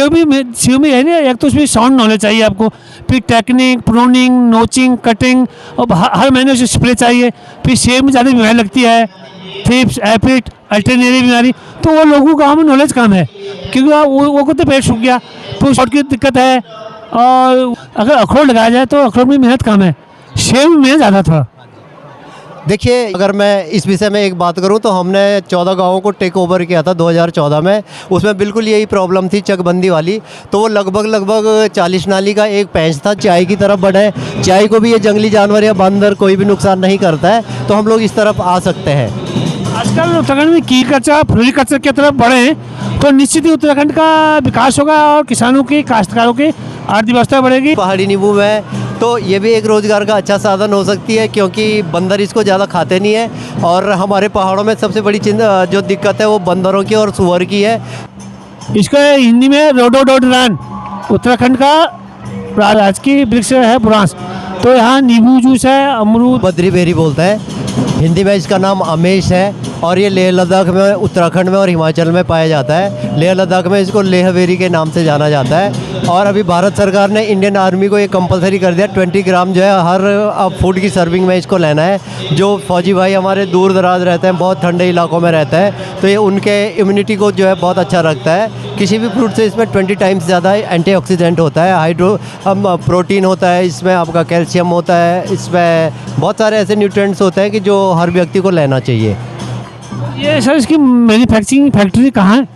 Save में है ना, एक तो उसमें साउंड नॉलेज चाहिए आपको, फिर टेक्निक, प्रूनिंग, नोचिंग, कटिंग, और हर महीने उसे स्प्रे चाहिए। फिर सेव में ज़्यादा बीमारी लगती है, थ्रिप्स, एपिड, अल्टरनेरी बीमारी, तो वो लोगों का हमें नॉलेज कम है, क्योंकि वो को तो पेट सूख गया, फिर शॉर्ट की दिक्कत है। और अगर अखरोट लगाया जाए तो अखरोट में मेहनत कम है, सेव में मेहनत ज़्यादा था। देखिए, अगर मैं इस विषय में एक बात करूं तो हमने 14 गाँवों को टेक ओवर किया था 2014 में। उसमें बिल्कुल यही प्रॉब्लम थी, चकबंदी वाली। तो वो लगभग 40 नाली का एक पैंच था, चाय की तरफ बढ़े। चाय को भी ये जंगली जानवर या बंदर कोई भी नुकसान नहीं करता है, तो हम लोग इस तरफ आ सकते हैं। आजकल उत्तराखंड में की कल्चर, फ्लोरिकल्चर की तरफ बढ़े तो निश्चित ही उत्तराखंड का विकास होगा और किसानों की, काश्तकारों की आर्थिक व्यवस्था बढ़ेगी। पहाड़ी नींबू में तो ये भी एक रोज़गार का अच्छा साधन हो सकती है, क्योंकि बंदर इसको ज़्यादा खाते नहीं है। और हमारे पहाड़ों में सबसे बड़ी जो दिक्कत है वो बंदरों की और सुअर की है। इसका हिंदी में रोडोडोडरान, उत्तराखंड का राजकीय वृक्ष है बुरांस। तो यहाँ नींबू जूस है, अमरूद, बद्री बेरी बोलते हैं। हिंदी में इसका नाम अमेश है और ये लेह लद्दाख में, उत्तराखंड में और हिमाचल में पाया जाता है। लेह लद्दाख में इसको लेह बेरी के नाम से जाना जाता है। और अभी भारत सरकार ने इंडियन आर्मी को ये कंपलसरी कर दिया, 20 ग्राम जो है हर फूड की सर्विंग में इसको लेना है। जो फौजी भाई हमारे दूर दराज रहते हैं, बहुत ठंडे इलाकों में रहते हैं, तो ये उनके इम्यूनिटी को जो है बहुत अच्छा रखता है। किसी भी फ्रूट से इसमें 20 टाइम्स ज़्यादा एंटीऑक्सीडेंट होता है, प्रोटीन होता है, इसमें आपका कैल्शियम होता है, इसमें बहुत सारे ऐसे न्यूट्रिएंट्स होते हैं कि जो हर व्यक्ति को लेना चाहिए। ये सर इसकी मैन्युफैक्चरिंग फैक्ट्री कहाँ है?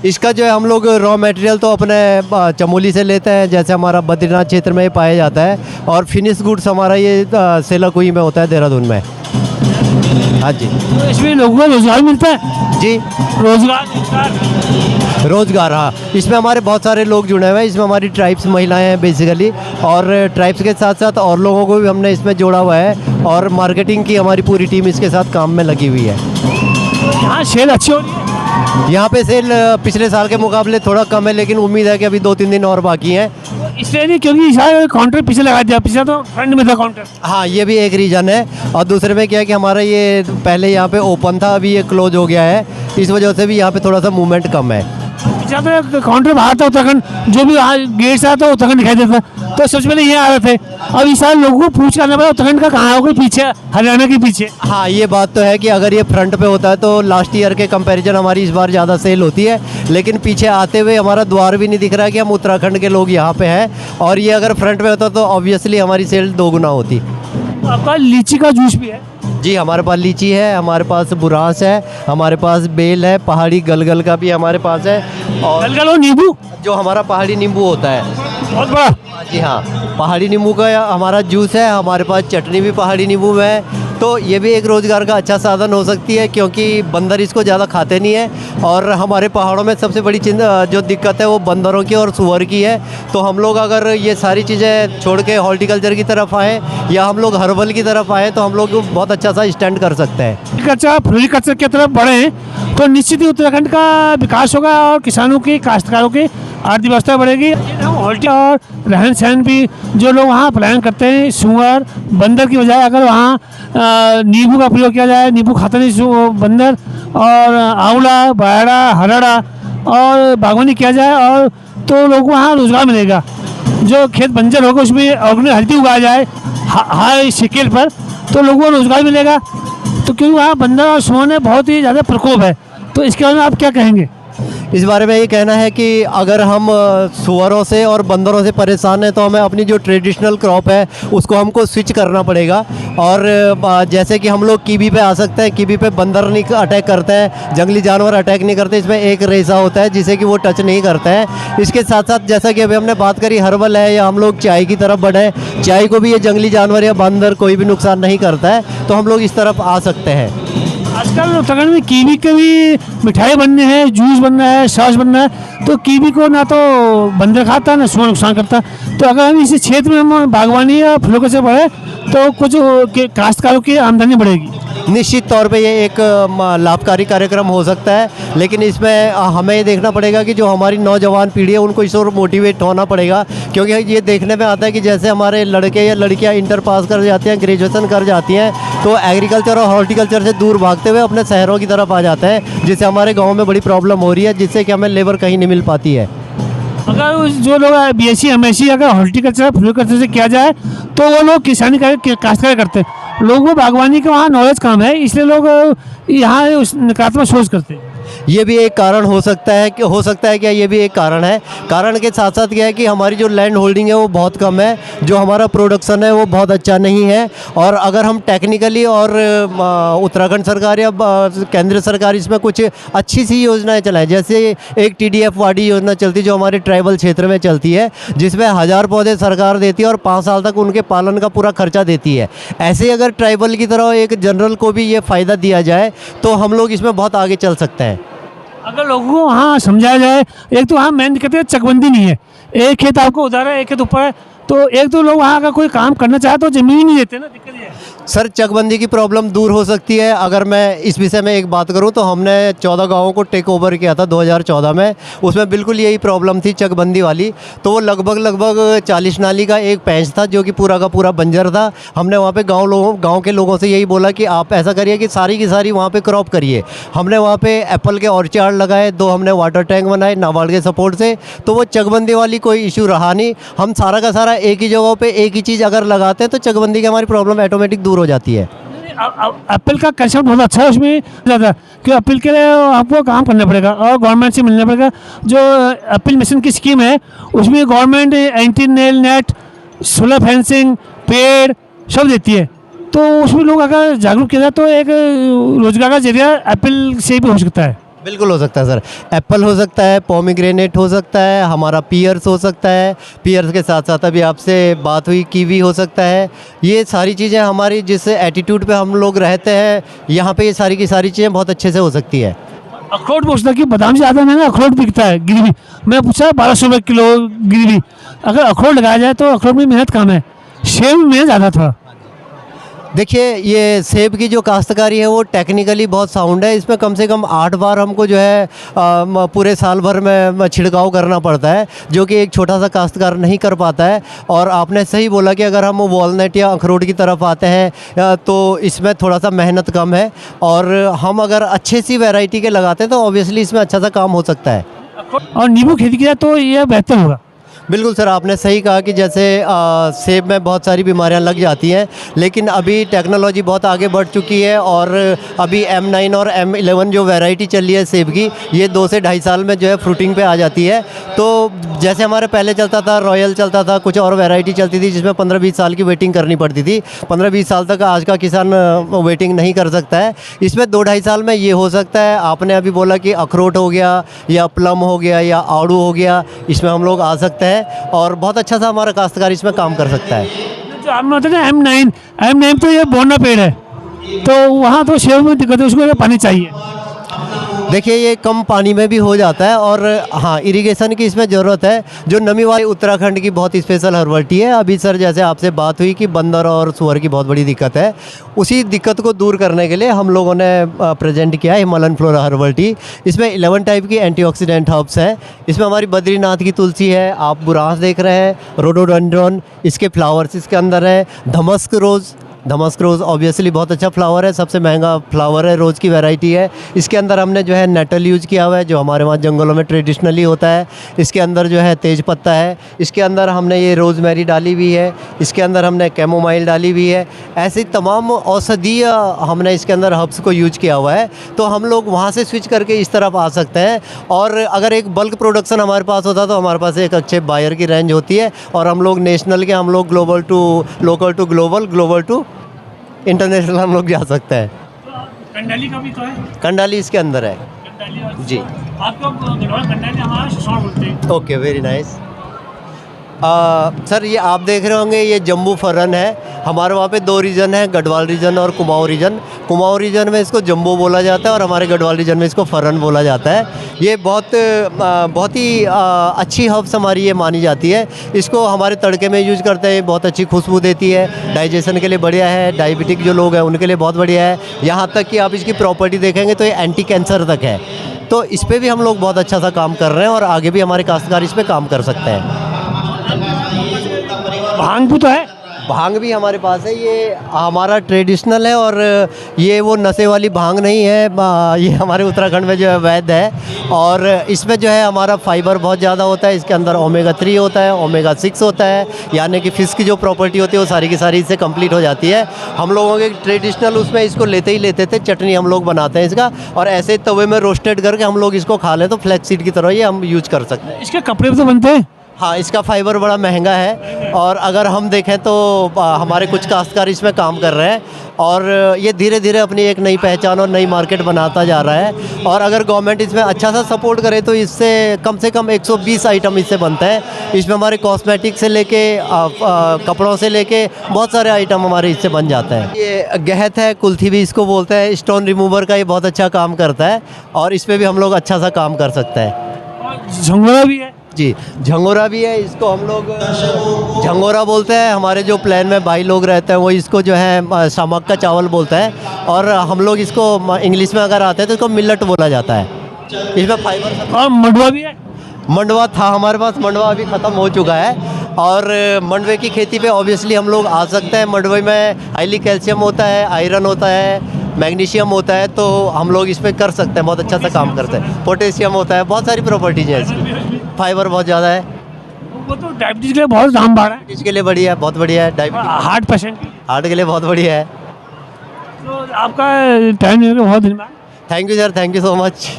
इसका जो है हम लोग रॉ मटेरियल तो अपने चमोली से लेते हैं, जैसे हमारा बद्रीनाथ क्षेत्र में ये पाया जाता है। और फिनिश गुड्स हमारा ये सेलाकुई में होता है, देहरादून में। हाँ जी। तो इसमें लोगों को रोजगार मिलता है? जी, रोजगार, हाँ। इसमें हमारे बहुत सारे लोग जुड़े हुए हैं। इसमें हमारी ट्राइब्स महिलाएं हैं बेसिकली, और ट्राइब्स के साथ साथ और लोगों को भी हमने इसमें जोड़ा हुआ है। और मार्केटिंग की हमारी पूरी टीम इसके साथ काम में लगी हुई है। यहाँ सेल अच्छी हो रही है? यहाँ पे सेल पिछले साल के मुकाबले थोड़ा कम है, लेकिन उम्मीद है कि अभी 2-3 दिन और बाकी हैं। इसलिए नहीं, क्योंकि काउंटर पीछे लगा दिया, पीछे तो फ्रंट में था काउंटर। हाँ, ये भी एक रीज़न है। और दूसरे में क्या है कि हमारा ये पहले यहाँ पे ओपन था, अभी ये क्लोज हो गया है। इस वजह से भी यहाँ पे थोड़ा सा मूवमेंट कम है। पीछे तो काउंटर बाहर था उत्तराखंड, जो भी गेट से आता उत्तराखंड दिखाई देता, तो सबसे पहले ये आ रहे थे। अब इस साल लोगों को पूछ करना पड़ा उत्तराखंड का कहाँ होगा, पीछे हरियाणा के पीछे। हाँ, ये बात तो है कि अगर ये फ्रंट पे होता है तो लास्ट ईयर के कंपैरिजन हमारी इस बार ज़्यादा सेल होती है, लेकिन पीछे आते हुए हमारा द्वार भी नहीं दिख रहा है कि हम उत्तराखंड के लोग यहाँ पे हैं। और ये अगर फ्रंट पे होता तो ऑब्वियसली हमारी सेल 2 गुना होती। आपका लीची का जूस भी है? जी, हमारे पास लीची है, हमारे पास बुरांस है, हमारे पास बेल है, पहाड़ी गलगल का भी हमारे पास है। और गलगल और नींबू, जो हमारा पहाड़ी नींबू होता है, बहुत बड़ा। जी हाँ, पहाड़ी नींबू का हमारा जूस है। हमारे पास चटनी भी पहाड़ी नींबू में है। तो ये भी एक रोज़गार का अच्छा साधन हो सकती है, क्योंकि बंदर इसको ज़्यादा खाते नहीं है। और हमारे पहाड़ों में सबसे बड़ी जो दिक्कत है वो बंदरों की और सुअर की है। तो हम लोग अगर ये सारी चीज़ें छोड़ के हॉर्टिकल्चर की तरफ आएँ या हम लोग हर्बल की तरफ आएँ तो हम लोग बहुत अच्छा सा स्टैंड कर सकते हैं। फ्लोरिकल्चर की तरफ बढ़े तो निश्चित ही उत्तराखंड का विकास होगा और किसानों की, काश्तकारों की आर्थिक व्यवस्था बढ़ेगी। और रहन सहन भी, जो लोग वहाँ पलायन करते हैं सुअर बंदर की बजाय, अगर वहाँ नींबू का प्रयोग किया जाए, नींबू खाता नहीं बंदर, और आंवला, बायड़ा, हरड़ा और बागवानी किया जाए, और तो लोगों को वहाँ रोजगार मिलेगा। जो खेत बंजर होगा उसमें ऑर्गेनिक हल्दी उगाया जाए हाई स्केल पर, तो लोगों को रोजगार मिलेगा। तो क्योंकि वहाँ बंदर और सुअर में बहुत ही ज़्यादा प्रकोप है, तो इसके बारे में आप क्या कहेंगे? इस बारे में ये कहना है कि अगर हम सुअरों से और बंदरों से परेशान हैं तो हमें अपनी जो ट्रेडिशनल क्रॉप है उसको हमको स्विच करना पड़ेगा। और जैसे कि हम लोग कीवी पे आ सकते हैं, कीवी पे बंदर नहीं अटैक करते हैं, जंगली जानवर अटैक नहीं करते, इसमें एक रेशा होता है जिसे कि वो टच नहीं करते हैं। इसके साथ साथ जैसा कि अभी हमने बात करी हर्बल है, या हम लोग चाय की तरफ बढ़े, चाय को भी ये जंगली जानवर या बंदर कोई भी नुकसान नहीं करता है, तो हम लोग इस तरफ आ सकते हैं। आजकल उत्तराखंड में कीवी के भी मिठाई बनने हैं, जूस बनना है, सॉस बनना है, तो कीवी को ना तो बंदर खाता है ना सुअर नुकसान करता। तो अगर हम इस क्षेत्र में हम बागवानी या फलों से बढ़े तो कुछ काश्तकारों की आमदनी बढ़ेगी। निश्चित तौर पे ये एक लाभकारी कार्यक्रम हो सकता है, लेकिन इसमें हमें ये देखना पड़ेगा कि जो हमारी नौजवान पीढ़ी है उनको इस ओर मोटिवेट होना पड़ेगा। क्योंकि ये देखने में आता है कि जैसे हमारे लड़के या लड़कियां इंटर पास कर जाते हैं, ग्रेजुएशन कर जाती हैं, तो एग्रीकल्चर और हॉर्टिकल्चर से दूर भागते हुए अपने शहरों की तरफ आ जाते हैं, जिससे हमारे गाँव में बड़ी प्रॉब्लम हो रही है, जिससे कि हमें लेबर कहीं नहीं मिल पाती है। अगर जो लोग BSc MSc अगर हॉर्टिकल्चर फ्लोरिकल्चर से किया जाए तो वो लोग किसानी काश्तकारी करते हैं। लोगों को बागवानी का वहाँ नॉलेज कम है, इसलिए लोग यहाँ उस नकारात्मक सोच करते हैं। ये भी एक कारण हो सकता है कि क्या ये भी एक कारण है। कारण के साथ साथ क्या है कि हमारी जो लैंड होल्डिंग है वो बहुत कम है, जो हमारा प्रोडक्शन है वो बहुत अच्छा नहीं है। और अगर हम टेक्निकली और उत्तराखंड सरकार या केंद्र सरकार इसमें कुछ अच्छी सी योजनाएं चलाएं, जैसे एक TDF वाडी योजना चलती है जो हमारे ट्राइबल क्षेत्र में चलती है, जिसमें 1000 पौधे सरकार देती है और 5 साल तक उनके पालन का पूरा खर्चा देती है। ऐसे ही अगर ट्राइबल की तरह एक जनरल को भी ये फ़ायदा दिया जाए तो हम लोग इसमें बहुत आगे चल सकते हैं। अगर लोगों को वहाँ समझाया जाए, एक तो वहाँ मेन कहते हैं चकबंदी नहीं है, एक खेत आपको उधर है एक खेत ऊपर है, तो एक तो लोग वहाँ अगर कोई काम करना चाहे तो ज़मीन ही नहीं देते ना, दिक्कत ये है। सर चकबंदी की प्रॉब्लम दूर हो सकती है। अगर मैं इस विषय में एक बात करूं तो हमने 14 गांवों को टेक ओवर किया था 2014 में, उसमें बिल्कुल यही प्रॉब्लम थी चकबंदी वाली। तो वो लगभग 40 नाली का एक पैंच था जो कि पूरा का पूरा बंजर था। हमने वहाँ पे गाँव के लोगों से यही बोला कि आप ऐसा करिए कि सारी की सारी वहाँ पे क्रॉप करिए। हमने वहाँ पे एप्पल के ऑर्चार्ड लगाए, 2 हमने वाटर टैंक बनाए नाबार्ड के सपोर्ट से, तो वो चकबंदी वाली कोई इशू रहा नहीं। हम सारा का सारा एक ही जगह पे एक ही चीज़ अगर लगाते हैं तो चकबंदी की हमारी प्रॉब्लम ऑटोमेटिक दूर हो जाती है। एप्पल का कंसेप्ट बहुत अच्छा है, उसमें ज़्यादा कि एप्पल के लिए आपको काम करना पड़ेगा और गवर्नमेंट से मिलना पड़ेगा। जो एप्पल मिशन की स्कीम है उसमें government anti nail net, solar fencing, पेड़ सब देती है, तो उसमें लोग अगर जागरूक किया जाए तो एक रोजगार का जरिया एप्पल से भी हो सकता है। बिल्कुल हो सकता है सर, एप्पल हो सकता है, पोमीग्रेनेट हो सकता है, हमारा पियर्स हो सकता है, पियर्स के साथ साथ अभी आपसे बात हुई कीवी हो सकता है। ये सारी चीज़ें हमारी जिस एटीट्यूड पे हम लोग रहते हैं यहाँ पे ये सारी की सारी चीज़ें बहुत अच्छे से हो सकती है। अखरोट पूछता कि बादाम से ज़्यादा महंगा अखरोट बिकता है, गिरवी मैं पूछा 1200 रुपये किलो गिरवी। अगर अखरोट लगाया जाए तो अखरोट में मेहनत कम है, सेब में मेहनत ज़्यादा थोड़ा। देखिए ये सेब की जो काश्तकारी है वो टेक्निकली बहुत साउंड है। इसमें कम से कम 8 बार हमको जो है पूरे साल भर में छिड़काव करना पड़ता है, जो कि एक छोटा सा काश्तकार नहीं कर पाता है। और आपने सही बोला कि अगर हम वॉलनट या अखरोट की तरफ आते हैं तो इसमें थोड़ा सा मेहनत कम है, और हम अगर अच्छे सी वैरायटी के लगाते हैं तो ऑब्वियसली इसमें अच्छा सा काम हो सकता है। और नींबू खेती किया तो ये बेहतर होगा। बिल्कुल सर, आपने सही कहा कि जैसे सेब में बहुत सारी बीमारियां लग जाती हैं, लेकिन अभी टेक्नोलॉजी बहुत आगे बढ़ चुकी है और अभी M9 और M11 जो वैरायटी चल रही है सेब की, ये 2 से 2.5 साल में जो है फ्रूटिंग पे आ जाती है। तो जैसे हमारे पहले चलता था रॉयल चलता था, कुछ और वैरायटी चलती थी जिसमें 15-20 साल की वेटिंग करनी पड़ती थी। 15-20 साल तक आज का किसान वेटिंग नहीं कर सकता है। इसमें 2-2.5 साल में ये हो सकता है। आपने अभी बोला कि अखरोट हो गया या प्लम हो गया या आड़ू हो गया, इसमें हम लोग आ सकते हैं और बहुत अच्छा सा हमारा काश्तकार इसमें काम कर सकता है। जो आपने बताया M9 तो ये बोना पेड़ है, तो वहाँ तो सेब में दिक्कत है, उसको पानी चाहिए। देखिए ये कम पानी में भी हो जाता है, और हाँ इरिगेशन की इसमें ज़रूरत है। जो नमी वाली उत्तराखंड की बहुत स्पेशल हर्बल्टी है। अभी सर जैसे आपसे बात हुई कि बंदर और सुअर की बहुत बड़ी दिक्कत है, उसी दिक्कत को दूर करने के लिए हम लोगों ने प्रेजेंट किया है हिमालयन फ्लोरा हर्बल्टी। इसमें 11 टाइप की एंटीऑक्सीडेंट हर्ब्स हैं। इसमें हमारी बद्रीनाथ की तुलसी है, आप बुरांस देख रहे हैं, रोडोडेंड्रॉन, इसके फ्लावर्स इसके अंदर है, धमस्क रोज़ ऑब्वियसली बहुत अच्छा फ्लावर है, सबसे महंगा फ्लावर है, रोज़ की वैरायटी है। इसके अंदर हमने जो है नेटल यूज़ किया हुआ है, जो हमारे वहाँ जंगलों में ट्रेडिशनली होता है। इसके अंदर जो है तेज पत्ता है, इसके अंदर हमने ये रोज़मेरी डाली हुई है, इसके अंदर हमने कैमोमाइल डाली हुई है। ऐसी तमाम औषधीय हमने इसके अंदर हर्ब्स को यूज किया हुआ है। तो हम लोग वहाँ से स्विच करके इस तरफ आ सकते हैं, और अगर एक बल्क प्रोडक्शन हमारे पास होता तो हमारे पास एक अच्छे बायर की रेंज होती है, और हम लोग नेशनल के, हम लोग global to local to global to international हम लोग जा सकते हैं। कंडाली का भी तो है, कंडाली इसके अंदर है जी। आपको कंडाली हमारा शौर बोलते हैं। Okay, very nice. सर ये आप देख रहे होंगे ये जम्बू फरन है। हमारे वहाँ पे 2 रीजन है, गढ़वाल रीजन और कुमाऊँ रीजन। कुमाऊँ रीजन में इसको जम्बू बोला जाता है और हमारे गढ़वाल रीजन में इसको फरन बोला जाता है। ये बहुत ही अच्छी हर्ब्स हमारी ये मानी जाती है। इसको हमारे तड़के में यूज करते हैं, बहुत अच्छी खुशबू देती है, डाइजेशन के लिए बढ़िया है, डायबिटिक जो लोग हैं उनके लिए बहुत बढ़िया है। यहाँ तक कि आप इसकी प्रॉपर्टी देखेंगे तो ये एंटी कैंसर तक है। तो इस पर भी हम लोग बहुत अच्छा सा काम कर रहे हैं और आगे भी हमारे काश्तकार इस पर काम कर सकते हैं। भांग भी तो है। भांग भी हमारे पास है, ये हमारा ट्रेडिशनल है और ये वो नशे वाली भांग नहीं है, ये हमारे उत्तराखंड में जो है वैध है। और इसमें जो है हमारा फाइबर बहुत ज़्यादा होता है, इसके अंदर ओमेगा 3 होता है, ओमेगा 6 होता है, यानी कि फ़िश की जो प्रॉपर्टी होती है वो सारी की सारी इससे कंप्लीट हो जाती है। हम लोगों के ट्रेडिशनल उसमें इसको लेते ही लेते थे, चटनी हम लोग बनाते हैं इसका, और ऐसे तवे में रोस्टेड करके हम लोग इसको खा लें तो फ्लैक्स सीड की तरह ये हम यूज कर सकते हैं। इसके कपड़े भी तो बनते हैं। हाँ, इसका फाइबर बड़ा महंगा है और अगर हम देखें तो हमारे कुछ काश्तकार इसमें काम कर रहे हैं और ये धीरे धीरे अपनी एक नई पहचान और नई मार्केट बनाता जा रहा है। और अगर गवर्नमेंट इसमें अच्छा सा सपोर्ट करे तो इससे कम 120 आइटम इससे बनता है। इसमें हमारे कॉस्मेटिक से लेके कपड़ों से लेके बहुत सारे आइटम हमारे इससे बन जाते हैं। ये गहत है, कुल्थी भी इसको बोलते हैं, स्टोन रिमूवर का ये बहुत अच्छा काम करता है और इस पर भी हम लोग अच्छा सा काम कर सकते हैं। झंगोरा भी है जी, झंगोरा भी है, इसको हम लोग झंगोरा बोलते हैं। हमारे जो प्लान में भाई लोग रहते हैं वो इसको जो है सामक का चावल बोलते हैं और हम लोग इसको इंग्लिश में अगर आते हैं तो इसको मिलेट बोला जाता है। इसमें फाइबर। और मंडवा भी है। मंडवा था हमारे पास, मंडवा अभी ख़त्म हो चुका है और मंडवे की खेती पे ऑब्वियसली हम लोग आ सकते हैं। मंडवे में हाईली कैल्शियम होता है, आयरन होता है, मैग्नीशियम होता है, तो हम लोग इस पर कर सकते हैं, बहुत अच्छा सा काम करते हैं। पोटेशियम होता है, बहुत सारी प्रॉपर्टीज हैं इसकी, फाइबर बहुत ज़्यादा है। वो तो डायबिटीज के लिए बहुत दाम बढ़ा है। इसके लिए बढ़िया है, बहुत बढ़िया है। डायबिटीज हार्ट पेशेंट हार्ट के लिए बहुत बढ़िया है। तो आपका टाइम देने का बहुत धन्यवाद। Thank you sir, thank you so much.